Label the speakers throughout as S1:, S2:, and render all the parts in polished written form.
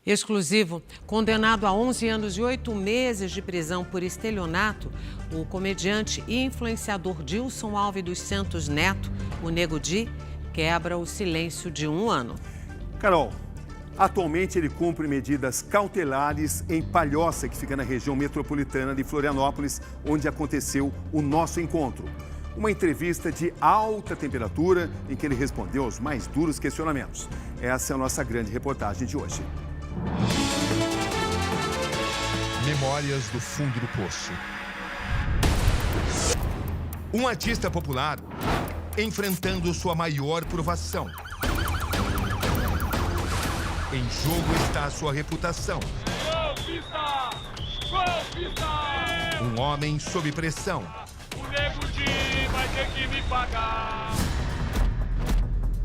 S1: Exclusivo, condenado a 11 anos e 8 meses de prisão por estelionato, o comediante e influenciador Dilson Alves dos Santos Neto, o Nego Di, quebra o silêncio de 1 ano.
S2: Carol, atualmente ele cumpre medidas cautelares em Palhoça, que fica na região metropolitana de Florianópolis, onde aconteceu o nosso encontro. Uma entrevista de alta temperatura em que ele respondeu aos mais duros questionamentos. Essa é a nossa grande reportagem de hoje.
S3: Memórias do fundo do poço. Um artista popular enfrentando sua maior provação. Em jogo está a sua reputação.
S4: Golpista! Golpista!
S3: Um homem sob pressão.
S4: O Nego Di vai ter que me pagar.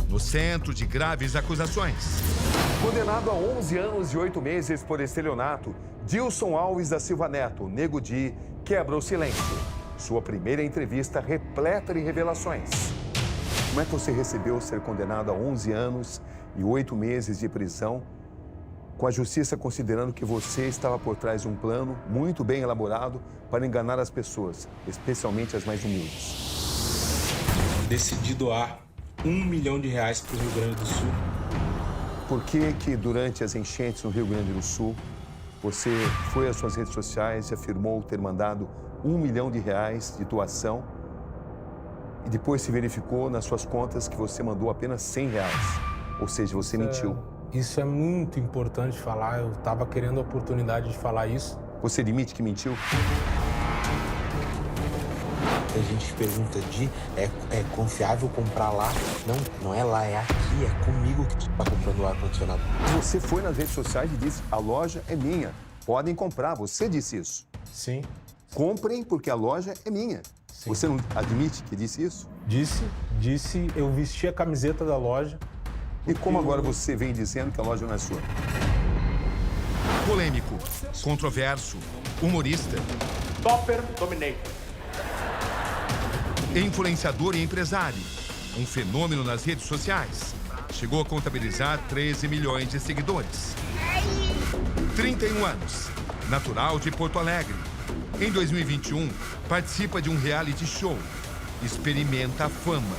S3: No centro de graves acusações.
S5: Condenado a 11 anos e 8 meses por estelionato, Dilson Alves da Silva Neto, Nego Di, quebra o silêncio. Sua primeira entrevista repleta de revelações. Como é que você recebeu ser condenado a 11 anos e 8 meses de prisão, com a justiça considerando que você estava por trás de um plano muito bem elaborado para enganar as pessoas, especialmente as mais humildes?
S6: Decidi doar R$ 1 milhão para o Rio Grande do Sul.
S5: Por que durante as enchentes no Rio Grande do Sul, você foi às suas redes sociais e afirmou ter mandado R$ 1 milhão de doação e depois se verificou nas suas contas que você mandou apenas R$ 100? Ou seja, você mentiu.
S6: Isso é muito importante falar, eu estava querendo a oportunidade de falar isso.
S5: Você admite que mentiu?
S7: Tem gente que pergunta, é confiável comprar lá? Não é lá, é aqui, é comigo que tu tá comprando o ar-condicionado.
S5: Você foi nas redes sociais e disse, a loja é minha, podem comprar, você disse isso.
S6: Sim.
S5: Comprem porque a loja é minha. Sim. Você não admite que disse isso?
S6: Disse, eu vesti a camiseta da loja.
S5: E como agora você vem dizendo que a loja não é sua?
S3: Polêmico, controverso, humorista.
S4: Topper Dominator.
S3: Influenciador e empresário. Um fenômeno nas redes sociais. Chegou a contabilizar 13 milhões de seguidores. 31 anos. Natural de Porto Alegre. Em 2021, participa de um reality show. Experimenta a fama.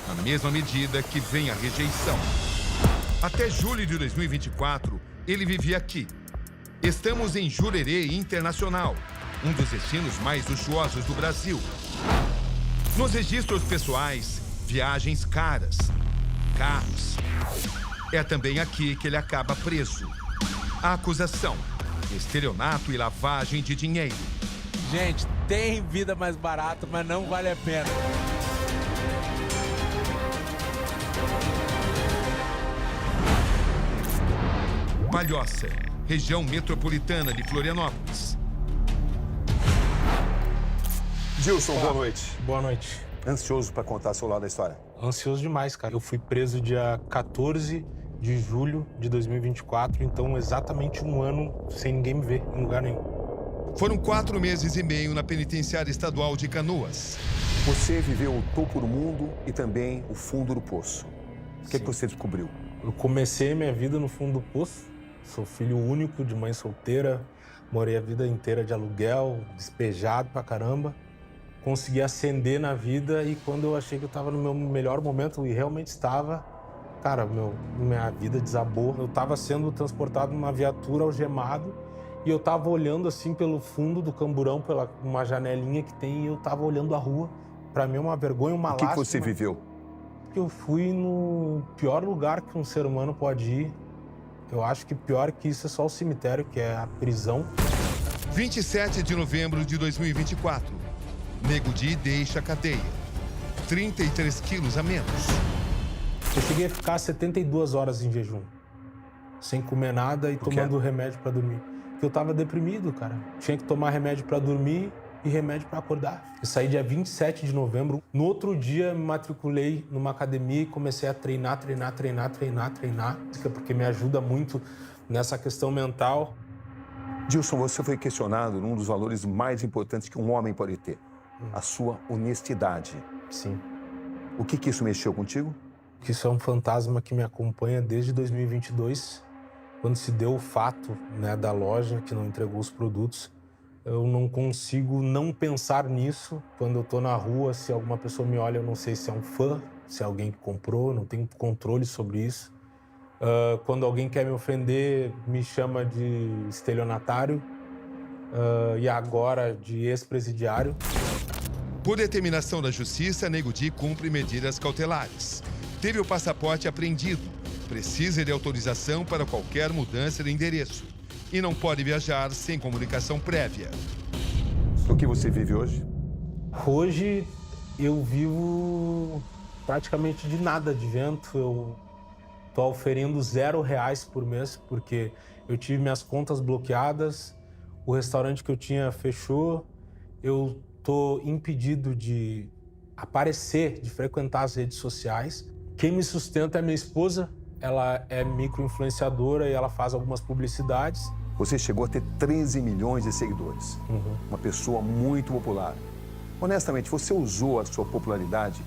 S3: Na mesma medida que vem a rejeição. Até julho de 2024, ele vivia aqui. Estamos em Jurerê Internacional, um dos destinos mais luxuosos do Brasil. Nos registros pessoais, viagens caras, carros. É também aqui que ele acaba preso. A acusação, estelionato e lavagem de dinheiro.
S6: Gente, tem vida mais barata, mas não vale a pena.
S3: Palhoça, região metropolitana de Florianópolis.
S5: Dilson, boa noite.
S6: Boa noite.
S5: Ansioso para contar seu lado da história?
S6: Ansioso demais, cara. Eu fui preso dia 14 de julho de 2024, então exatamente 1 ano sem ninguém me ver em lugar nenhum.
S3: Foram 4 meses e meio na penitenciária estadual de Canoas.
S5: Você viveu o topo do mundo e também o fundo do poço. O que você descobriu?
S6: Eu comecei minha vida no fundo do poço. Sou filho único de mãe solteira, morei a vida inteira de aluguel, despejado pra caramba. Consegui ascender na vida e quando eu achei que eu estava no meu melhor momento, e realmente estava, cara, minha vida desabou. Eu estava sendo transportado numa viatura algemado e eu estava olhando assim pelo fundo do camburão, pela uma janelinha que tem, e eu estava olhando a rua. Para mim é uma vergonha, uma lástima.
S5: O que você viveu?
S6: Eu fui no pior lugar que um ser humano pode ir. Eu acho que pior que isso é só o cemitério, que é a prisão.
S3: 27 de novembro de 2024. Nego Di deixa a cadeia. 33 quilos a menos.
S6: Eu cheguei a ficar 72 horas em jejum. Sem comer nada e tomando remédio para dormir. Porque eu tava deprimido, cara. Tinha que tomar remédio para dormir e remédio para acordar. Eu saí dia 27 de novembro. No outro dia, me matriculei numa academia e comecei a treinar. Porque me ajuda muito nessa questão mental.
S5: Dilson, você foi questionado num dos valores mais importantes que um homem pode ter. A sua honestidade.
S6: Sim.
S5: O que isso mexeu contigo?
S6: Isso é um fantasma que me acompanha desde 2022. quando se deu o fato, né, da loja que não entregou os produtos, eu não consigo não pensar nisso. Quando eu tô na rua, se alguma pessoa me olha, eu não sei se é um fã, se é alguém que comprou, não tenho controle sobre isso. Quando alguém quer me ofender, me chama de estelionatário e agora de ex-presidiário.
S3: Por determinação da Justiça, Nego Di cumpre medidas cautelares. Teve o passaporte apreendido, precisa de autorização para qualquer mudança de endereço e não pode viajar sem comunicação prévia.
S2: O que você vive hoje?
S6: Hoje eu vivo praticamente de nada de vento. Eu tô oferindo R$0 por mês porque eu tive minhas contas bloqueadas, o restaurante que eu tinha fechou, eu tô impedido de aparecer, de frequentar as redes sociais. Quem me sustenta é minha esposa, ela é micro-influenciadora e ela faz algumas publicidades.
S2: Você chegou a ter 13 milhões de seguidores. Uma pessoa muito popular. Honestamente, você usou a sua popularidade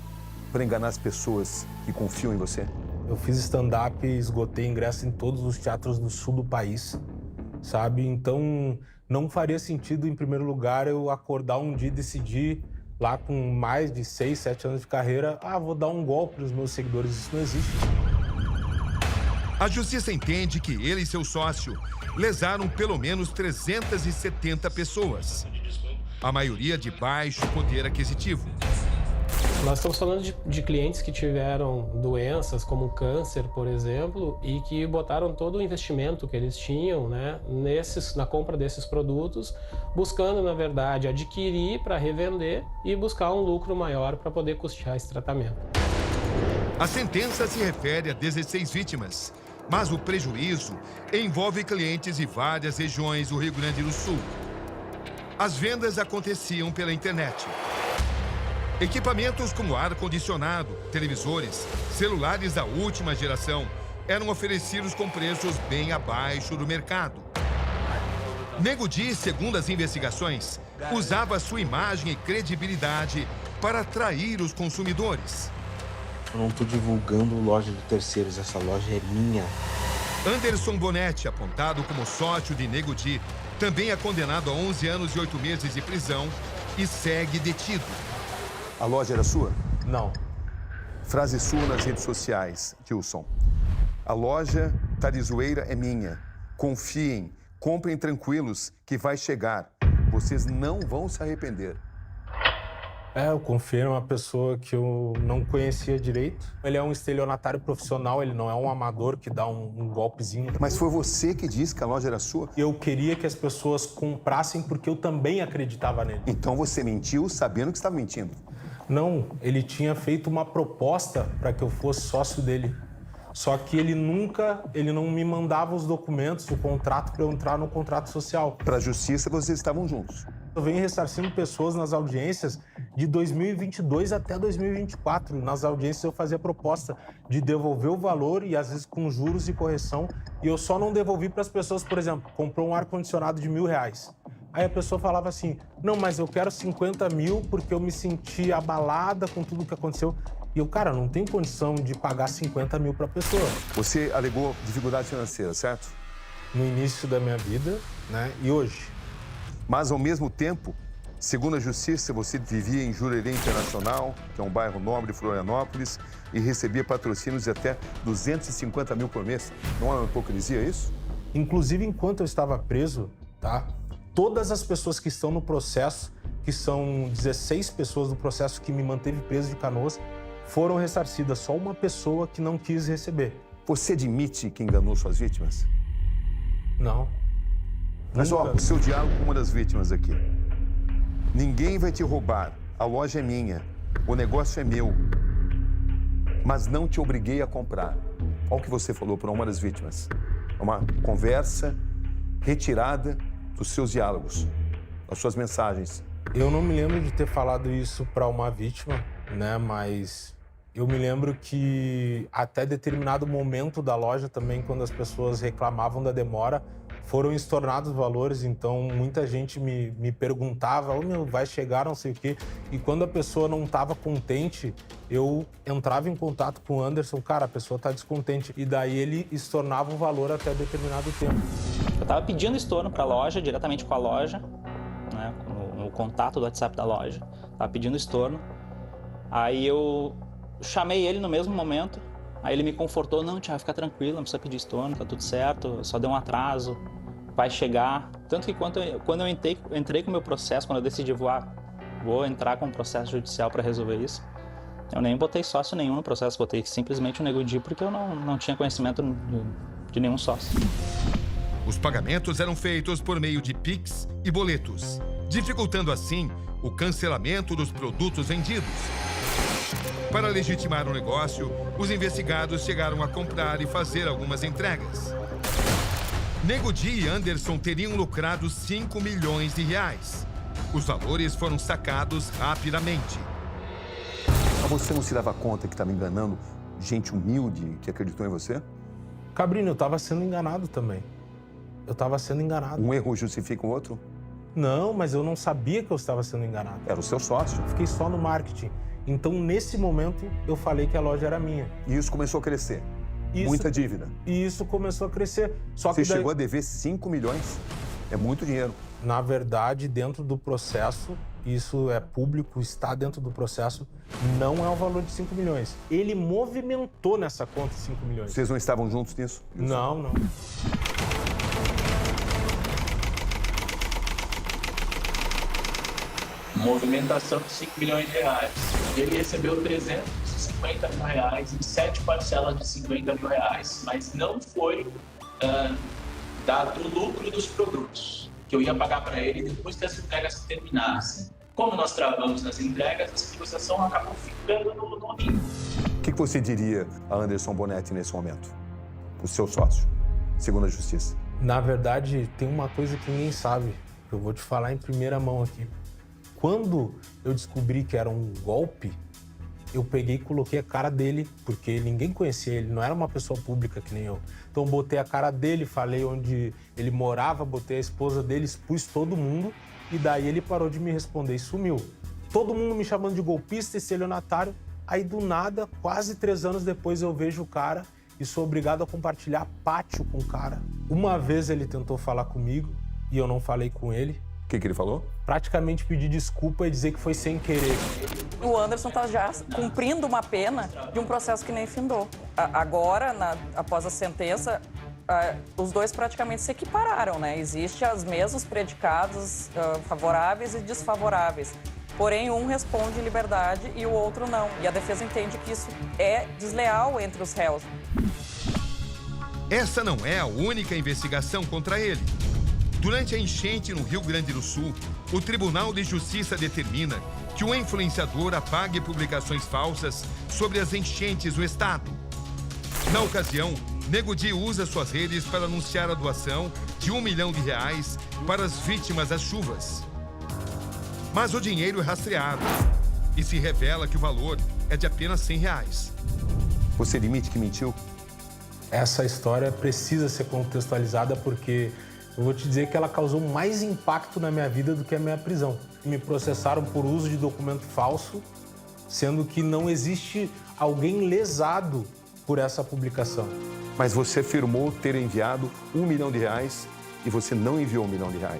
S2: para enganar as pessoas que confiam em você?
S6: Eu fiz stand-up e esgotei ingresso em todos os teatros do sul do país, sabe? Então, não faria sentido, em primeiro lugar, eu acordar um dia e decidir, lá com mais de 6, 7 anos de carreira, vou dar um golpe nos meus seguidores. Isso não existe.
S3: A Justiça entende que ele e seu sócio lesaram pelo menos 370 pessoas, a maioria de baixo poder aquisitivo.
S8: Nós estamos falando de clientes que tiveram doenças como câncer, por exemplo, e que botaram todo o investimento que eles tinham, né, na compra desses produtos, buscando, na verdade, adquirir para revender e buscar um lucro maior para poder custear esse tratamento.
S3: A sentença se refere a 16 vítimas, mas o prejuízo envolve clientes de várias regiões do Rio Grande do Sul. As vendas aconteciam pela internet. Equipamentos como ar-condicionado, televisores, celulares da última geração eram oferecidos com preços bem abaixo do mercado. Nego Di, segundo as investigações, usava sua imagem e credibilidade para atrair os consumidores.
S7: Eu não estou divulgando loja de terceiros, essa loja é minha.
S3: Anderson Bonetti, apontado como sócio de Nego Di, também é condenado a 11 anos e 8 meses de prisão e segue detido.
S2: A loja era sua?
S6: Não.
S2: Frase sua nas redes sociais, Gilson. A loja Tarizoeira é minha. Confiem, comprem tranquilos que vai chegar. Vocês não vão se arrepender.
S6: Eu confiei numa pessoa que eu não conhecia direito. Ele é um estelionatário profissional, ele não é um amador que dá um golpezinho.
S2: Mas foi você que disse que a loja era sua?
S6: Eu queria que as pessoas comprassem porque eu também acreditava nele.
S2: Então você mentiu sabendo que estava mentindo?
S6: Não, ele tinha feito uma proposta para que eu fosse sócio dele. Só que ele não me mandava os documentos, o contrato para eu entrar no contrato social.
S2: Para a justiça, vocês estavam juntos.
S6: Eu venho ressarcindo pessoas nas audiências de 2022 até 2024. Nas audiências eu fazia proposta de devolver o valor e às vezes com juros e correção. E eu só não devolvi para as pessoas, por exemplo, comprou um ar-condicionado de R$1.000. Aí a pessoa falava assim, não, mas eu quero 50 mil porque eu me senti abalada com tudo que aconteceu. E eu, cara, não tenho condição de pagar 50 mil para a pessoa.
S2: Você alegou dificuldade financeira, certo?
S6: No início da minha vida, né, e hoje.
S2: Mas, ao mesmo tempo, segundo a Justiça, você vivia em Jurerê Internacional, que é um bairro nobre de Florianópolis, e recebia patrocínios de até 250 mil por mês. Não é uma hipocrisia isso?
S6: Inclusive, enquanto eu estava preso, tá? Todas as pessoas que estão no processo, que são 16 pessoas no processo que me manteve preso de Canoas, foram ressarcidas. Só uma pessoa que não quis receber.
S2: Você admite que enganou suas vítimas?
S6: Não.
S2: Mas, ó, o seu diálogo com uma das vítimas aqui. Ninguém vai te roubar. A loja é minha. O negócio é meu. Mas não te obriguei a comprar. Olha o que você falou para uma das vítimas. Uma conversa retirada dos seus diálogos, das suas mensagens.
S6: Eu não me lembro de ter falado isso para uma vítima, né? Mas eu me lembro que até determinado momento da loja também, quando as pessoas reclamavam da demora, foram estornados valores, então muita gente me perguntava, vai chegar, não sei o quê. E quando a pessoa não estava contente, eu entrava em contato com o Anderson, cara, a pessoa está descontente. E daí ele estornava o valor até determinado tempo.
S9: Eu estava pedindo estorno para a loja, diretamente com a loja, né, no contato do WhatsApp da loja. Estava pedindo estorno. Aí eu chamei ele no mesmo momento. Aí ele me confortou, não, Thiago, fica tranquilo, não precisa pedir estorno, tá tudo certo, só deu um atraso, vai chegar. Tanto que quando eu entrei com o meu processo, quando eu decidi vou entrar com um processo judicial para resolver isso, eu nem botei sócio nenhum no processo, botei simplesmente um Nego Di, porque eu não tinha conhecimento de nenhum sócio.
S3: Os pagamentos eram feitos por meio de Pix e boletos, dificultando assim o cancelamento dos produtos vendidos. Para legitimar o negócio, os investigados chegaram a comprar e fazer algumas entregas. Nego Di e Anderson teriam lucrado 5 milhões de reais. Os valores foram sacados rapidamente.
S2: Você não se dava conta que estava enganando gente humilde que acreditou em você?
S6: Cabrinho, eu estava sendo enganado também. Eu estava sendo enganado.
S2: Um erro justifica o outro?
S6: Não, mas eu não sabia que eu estava sendo enganado.
S2: Era o seu sócio.
S6: Fiquei só no marketing. Então, nesse momento, eu falei que a loja era minha.
S2: E isso começou a crescer? Muita dívida?
S6: E isso começou a crescer. Só
S2: Você
S6: que daí...
S2: chegou a dever 5 milhões? É muito dinheiro.
S6: Na verdade, dentro do processo, isso é público, está dentro do processo, não é o valor de 5 milhões. Ele movimentou nessa conta 5 milhões.
S2: Vocês não estavam juntos nisso?
S6: Não.
S10: Movimentação de 5 milhões de reais. Ele recebeu 350 mil reais em 7 parcelas de 50 mil reais, mas não foi dado o lucro dos produtos, que eu ia pagar para ele depois que as entregas terminassem. Como nós travamos nas entregas, essa negociação acabou ficando no limbo.
S2: O que você diria a Anderson Bonetti nesse momento? O seu sócio, segundo a justiça.
S6: Na verdade, tem uma coisa que ninguém sabe, que eu vou te falar em primeira mão aqui. Quando eu descobri que era um golpe, eu peguei e coloquei a cara dele, porque ninguém conhecia ele, não era uma pessoa pública que nem eu. Então botei a cara dele, falei onde ele morava, botei a esposa dele, expus todo mundo, e daí ele parou de me responder e sumiu. Todo mundo me chamando de golpista e estelionatário, aí do nada, quase 3 anos depois eu vejo o cara e sou obrigado a compartilhar pátio com o cara. Uma vez ele tentou falar comigo e eu não falei com ele.
S2: O que ele falou?
S6: Praticamente pedir desculpa e dizer que foi sem querer.
S11: O Anderson está já cumprindo uma pena de um processo que nem findou. Agora, após a sentença, os dois praticamente se equipararam, né? Existem os mesmos predicados favoráveis e desfavoráveis. Porém, um responde liberdade e o outro não. E a defesa entende que isso é desleal entre os réus.
S3: Essa não é a única investigação contra ele. Durante a enchente no Rio Grande do Sul, o Tribunal de Justiça determina que o influenciador apague publicações falsas sobre as enchentes no estado. Na ocasião, Nego Di usa suas redes para anunciar a doação de R$1 milhão para as vítimas das chuvas. Mas o dinheiro é rastreado e se revela que o valor é de apenas R$100.
S2: Você admite que mentiu?
S6: Essa história precisa ser contextualizada porque eu vou te dizer que ela causou mais impacto na minha vida do que a minha prisão. Me processaram por uso de documento falso, sendo que não existe alguém lesado por essa publicação.
S2: Mas você afirmou ter enviado R$1 milhão e você não enviou R$1 milhão.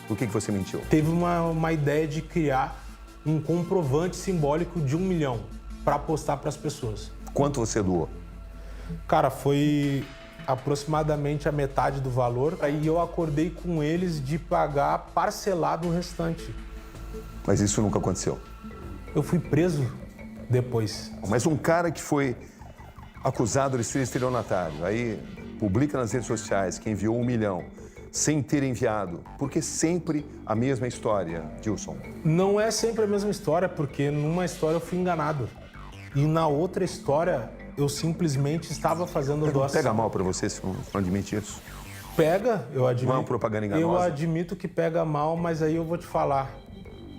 S2: Por que você mentiu?
S6: Teve uma ideia de criar um comprovante simbólico de R$1 milhão para postar para as pessoas.
S2: Quanto você doou?
S6: Cara, foi aproximadamente a metade do valor. Aí eu acordei com eles de pagar parcelado o restante.
S2: Mas isso nunca aconteceu?
S6: Eu fui preso depois.
S2: Mas um cara que foi acusado de ser estelionatário, aí publica nas redes sociais que enviou R$1 milhão sem ter enviado, porque sempre a mesma história, Dilson?
S6: Não é sempre a mesma história, porque numa história eu fui enganado. E na outra história eu simplesmente estava fazendo doação.
S2: Pega mal pra você se não admite isso?
S6: Pega, eu admito.
S2: Não é uma propaganda enganosa?
S6: Eu admito que pega mal, mas aí eu vou te falar.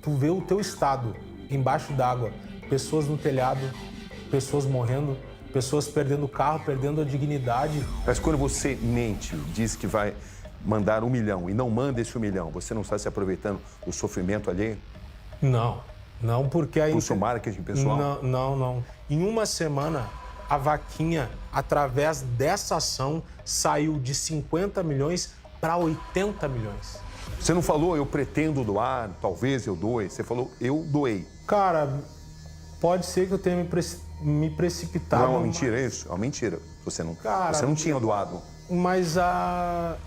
S6: Tu vê o teu estado embaixo d'água, pessoas no telhado, pessoas morrendo, pessoas perdendo o carro, perdendo a dignidade.
S2: Mas quando você mente, diz que vai
S5: mandar 1 milhão e não manda esse 1 milhão, você não está se aproveitando do sofrimento alheio?
S6: Não, porque aí...
S5: Por seu marketing pessoal?
S6: Não. Em uma semana, a vaquinha, através dessa ação, saiu de 50 milhões para 80 milhões.
S5: Você não falou, eu pretendo doar, talvez eu doe. Você falou, eu doei.
S6: Cara, pode ser que eu tenha me precipitado.
S5: Não é uma mentira isso? É uma mentira. Você não tinha doado.
S6: Mas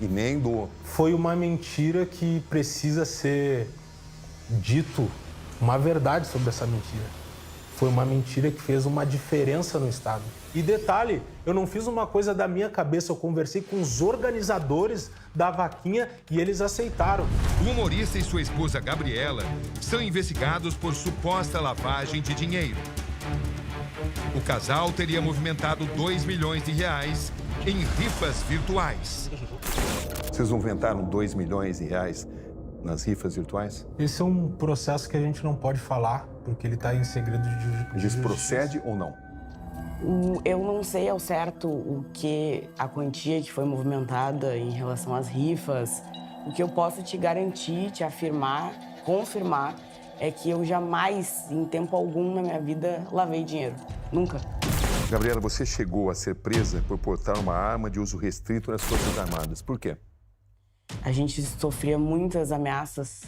S5: E nem doou.
S6: foi uma mentira que precisa ser dito uma verdade sobre essa mentira. Foi uma mentira que fez uma diferença no Estado. E detalhe, eu não fiz uma coisa da minha cabeça, eu conversei com os organizadores da vaquinha e eles aceitaram.
S3: O humorista e sua esposa Gabriela são investigados por suposta lavagem de dinheiro. O casal teria movimentado 2 milhões de reais em rifas virtuais.
S5: Vocês movimentaram 2 milhões de reais nas rifas virtuais?
S6: Esse é um processo que a gente não pode falar, porque ele está em segredo de
S5: Isso procede ou não?
S12: Eu não sei ao certo a quantia que foi movimentada em relação às rifas. O que eu posso te garantir, te afirmar, confirmar, é que eu jamais, em tempo algum na minha vida, lavei dinheiro. Nunca.
S5: Gabriela, você chegou a ser presa por portar uma arma de uso restrito nas Forças Armadas. Por quê?
S12: A gente sofria muitas ameaças.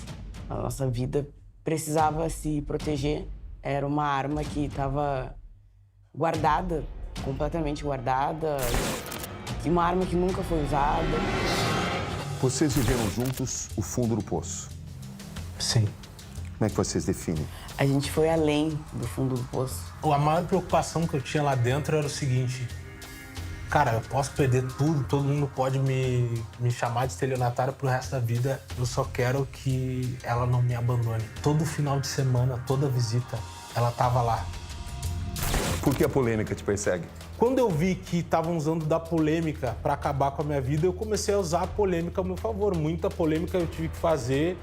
S12: A nossa vida precisava se proteger. Era uma arma que estava guardada, completamente guardada. E uma arma que nunca foi usada.
S5: Vocês viveram juntos o fundo do poço?
S6: Sim.
S5: Como é que vocês definem?
S12: A gente foi além do fundo do poço.
S6: A maior preocupação que eu tinha lá dentro era o seguinte: cara, eu posso perder tudo, todo mundo pode me chamar de estelionatário pro resto da vida. Eu só quero que ela não me abandone. Todo final de semana, toda visita, ela tava lá.
S5: Por que a polêmica te persegue?
S6: Quando eu vi que estavam usando da polêmica para acabar com a minha vida, eu comecei a usar a polêmica a meu favor. Muita polêmica eu tive que fazer,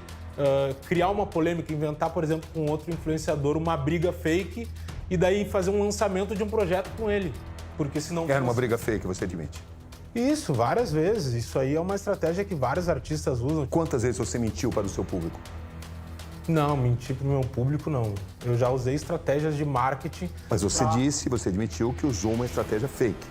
S6: criar uma polêmica, inventar, por exemplo, com outro influenciador uma briga fake e daí fazer um lançamento de um projeto com ele. Porque senão...
S5: Era uma briga fake, você admite?
S6: Isso, várias vezes. Isso aí é uma estratégia que vários artistas usam.
S5: Quantas vezes você mentiu para o seu público?
S6: Não, mentir para o meu público, não. Eu já usei estratégias de marketing.
S5: Mas você você admitiu que usou uma estratégia fake.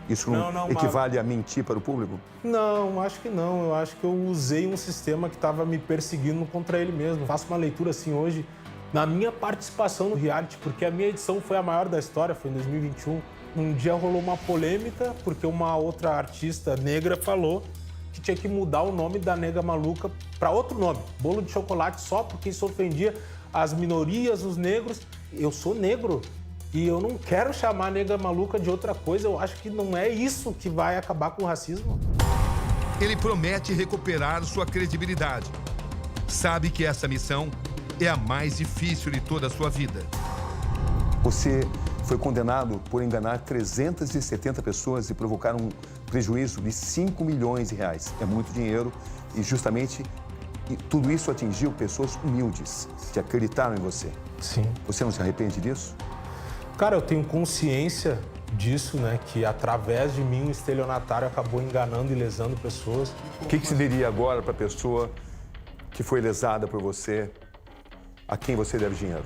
S5: Isso não equivale a mentir para o público?
S6: Não, acho que não. Eu acho que eu usei um sistema que estava me perseguindo contra ele mesmo. Faço uma leitura assim hoje, na minha participação no reality, porque a minha edição foi a maior da história, foi em 2021. Um dia rolou uma polêmica, porque uma outra artista negra falou que tinha que mudar o nome da Nega Maluca para outro nome, bolo de chocolate, só porque isso ofendia as minorias, os negros. Eu sou negro e eu não quero chamar a Nega Maluca de outra coisa. Eu acho que não é isso que vai acabar com o racismo.
S3: Ele promete recuperar sua credibilidade. Sabe que essa missão é a mais difícil de toda a sua vida.
S5: Você foi condenado por enganar 370 pessoas e provocar um prejuízo de 5 milhões de reais. É muito dinheiro e justamente tudo isso atingiu pessoas humildes que acreditaram em você.
S6: Sim.
S5: Você não se arrepende disso?
S6: Cara, eu tenho consciência disso, né? Que através de mim o estelionatário acabou enganando e lesando pessoas.
S5: O que se diria agora para a pessoa que foi lesada por você, a quem você deve dinheiro?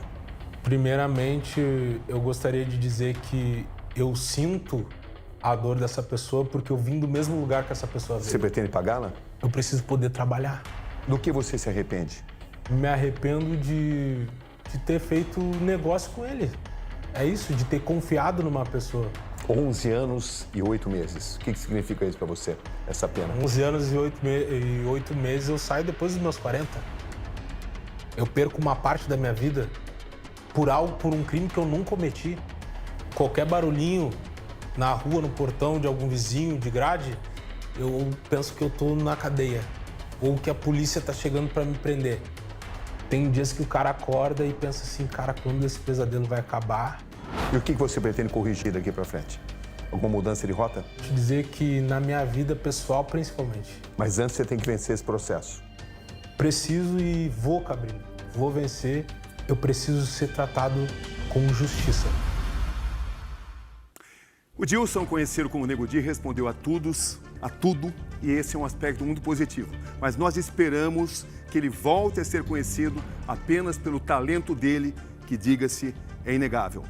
S6: Primeiramente, eu gostaria de dizer que eu sinto a dor dessa pessoa porque eu vim do mesmo lugar que essa pessoa veio.
S5: Você pretende pagá-la?
S6: Eu preciso poder trabalhar.
S5: Do que você se arrepende?
S6: Me arrependo de ter feito negócio com ele. É isso, de ter confiado numa pessoa.
S5: 11 anos e 8 meses. O que significa isso para você, essa pena?
S6: 11 anos e 8 meses eu saio depois dos meus 40. Eu perco uma parte da minha vida por um crime que eu não cometi. Qualquer barulhinho na rua, no portão de algum vizinho, de grade, eu penso que eu tô na cadeia. Ou que a polícia tá chegando para me prender. Tem dias que o cara acorda e pensa assim, cara, quando esse pesadelo vai acabar?
S5: E o que você pretende corrigir daqui para frente? Alguma mudança de rota?
S6: Te dizer que na minha vida pessoal, principalmente.
S5: Mas antes você tem que vencer esse processo.
S6: Preciso e vou, Cabrinho. Vou vencer. Eu preciso ser tratado com justiça.
S2: O Dilson, conhecido como Nego Di, respondeu a tudo, e esse é um aspecto muito positivo. Mas nós esperamos que ele volte a ser conhecido apenas pelo talento dele, que, diga-se, é inegável.